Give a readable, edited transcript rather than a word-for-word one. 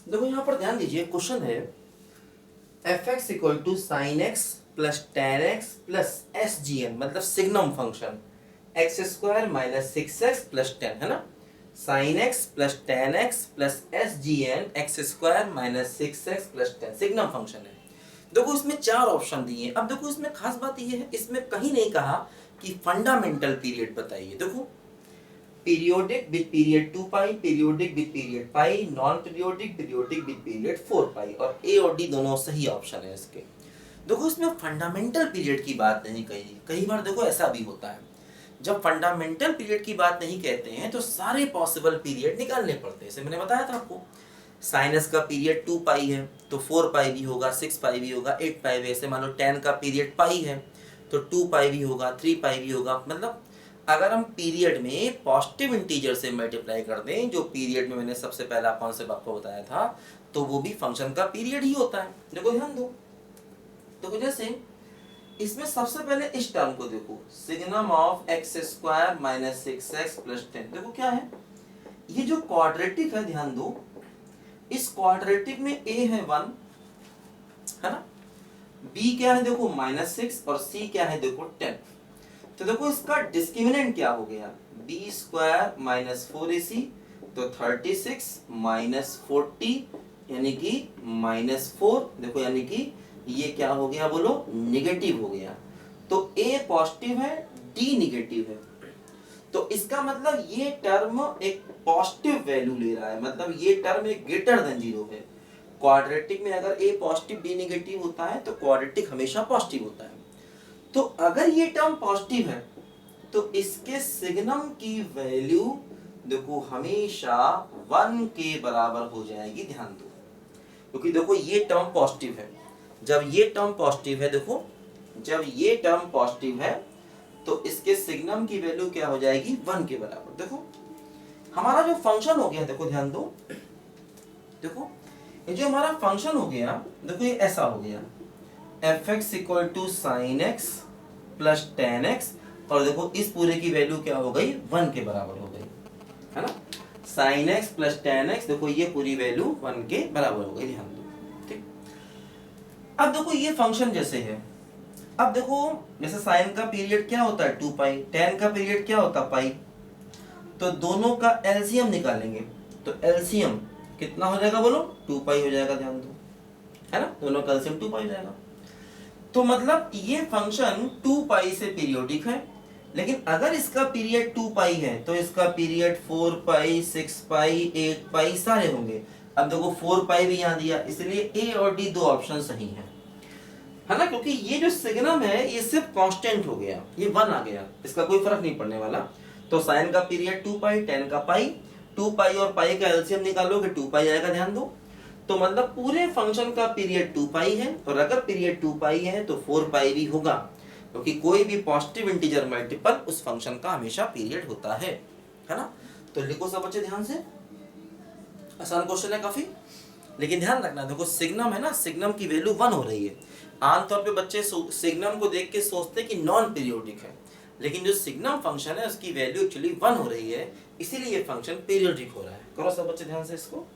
देखो यहाँ पर ध्यान दीजिए, क्वेश्चन है F x equal to sine x plus ten X plus S G N, मतलब signum function X square minus six X plus ten, है ना। Sine x plus ten X plus S G N X square minus six X plus ten, signum function है। देखो इसमें चार option दिए हैं। अब देखो इसमें खास बात यह है, इसमें कहीं नहीं कहा कि फंडामेंटल पीरियड बताइए। देखो periodic with period 2 pi, periodic with period pi, non periodic, periodic with period 4 पाई, और ए और डी दोनों सही ऑप्शन है इसके। देखो इसमें फंडामेंटल पीरियड की बात नहीं कही। कई बार देखो ऐसा भी होता है, जब फंडामेंटल पीरियड की बात नहीं कहते हैं तो सारे पॉसिबल पीरियड निकालने पड़ते हैं। जैसे मैंने बताया था आपको, साइनस का पीरियड 2 पाई है तो 4 पाई भी होगा, 6 पाई भी होगा, 8 पाई भी। ऐसे मान लो 10 का पीरियड पाई है तो 2 पाई भी होगा, 3 पाई भी होगा। मतलब अगर हम पीरियड में पॉजिटिव इंटीजर से मल्टीप्लाई कर दें, जो पीरियड में मैंने सबसे पहला कॉन्सेप्ट आपको बताया था, तो वो भी फंक्शन का पीरियड ही होता है। देखो ध्यान दो, देखो जैसे इसमें सबसे पहले इस टर्म को देखो, signum of x square minus six X plus ten. देखो क्या है, ये जो क्वाड्रेटिक है, ध्यान दो, इस क्वाड्रेटिक में a है 1, है ना, b क्या है देखो माइनस सिक्स, और c क्या है देखो 10। तो देखो इसका डिस्क्रिमिनेंट क्या हो गया, बी स्क्वायर माइनस 4ac, तो 36 माइनस 40 यानी कि -4। देखो यानी कि ये क्या हो गया बोलो, निगेटिव हो गया। तो a पॉजिटिव है, d निगेटिव है, तो इसका मतलब ये टर्म एक पॉजिटिव वैल्यू ले रहा है, मतलब ये टर्म एक ग्रेटर देन जीरो है। क्वाड्रेटिक में अगर a पॉजिटिव b निगेटिव होता है तो क्वाड्रेटिक हमेशा पॉजिटिव होता है। तो अगर ये टर्म पॉजिटिव है तो इसके सिग्नम की वैल्यू देखो हमेशा 1 के बराबर हो जाएगी। ध्यान दो, क्योंकि देखो ये टर्म पॉजिटिव है, जब ये टर्म पॉजिटिव है, देखो जब ये टर्म पॉजिटिव है तो इसके सिग्नम की वैल्यू क्या हो जाएगी, 1 के बराबर। देखो हमारा जो फंक्शन हो गया, देखो ध्यान दो, देखो ये जो हमारा फंक्शन हो गया, देखो ये ऐसा हो गया, f x equal to sine x plus ten x, और देखो इस पूरे की वैल्यू क्या हो गई, 1 के बराबर हो गई, है ना। Sine x plus ten x, देखो ये पूरी वैल्यू 1 के बराबर हो गई। ध्यान दो, ठीक। अब देखो ये फंक्शन जैसे है, अब देखो जैसे साइन का पीरियड क्या होता है 2 पाई, टेन का पीरियड क्या होता है पाई, तो दोनों का एलसीएम निकालेंगे, तो एलसीएम कितना हो जाएगा बोलो, 2 पाई हो जाएगा। ध्यान दो, है ना, दोनों का एलसीएम 2 पाई हो जाएगा। तो मतलब ये फंक्शन 2 पाई से पीरियोडिक है, लेकिन अगर इसका पीरियड 2 पाई है तो इसका पीरियड 4 पाई, 6 पाई, 8 पाई सारे होंगे। अब देखो 4 पाई भी यहाँ दिया, इसलिए ए और डी दो ऑप्शन सही है ना, क्योंकि ये जो सिग्नम है ये सिर्फ कांस्टेंट हो गया, ये 1 आ गया, इसका कोई फर्क नहीं पड़ने वाला। तो साइन का पीरियड 2 पाई, टेन का पाई, 2 पाई और पाई का एलसीएम निकालोगे 2 पाई आएगा। ध्यान दो, तो मतलब पूरे फंक्शन का पीरियड 2 पाई है, और अगर पीरियड 2 पाई है तो 4 पाई भी होगा, क्योंकि कोई भी पॉजिटिव इंटीजर मल्टीपल उस फंक्शन का हमेशा पीरियड होता है ना। तो लिखो सब बच्चे ध्यान से, आसान क्वेश्चन है काफी, लेकिन ध्यान रखना, देखो सिग्नम है ना, सिग्नम की वैल्यू 1 हो रही है। आमतौर पे बच्चे सिग्नम को देख के सोचते हैं कि नॉन पीरियोडिक है, लेकिन जो सिग्नम फंक्शन है उसकी वैल्यू एक्चुअली 1 हो रही है, इसीलिए ये फंक्शन पीरियोडिक हो रहा है। करो सब बच्चे ध्यान से इसको।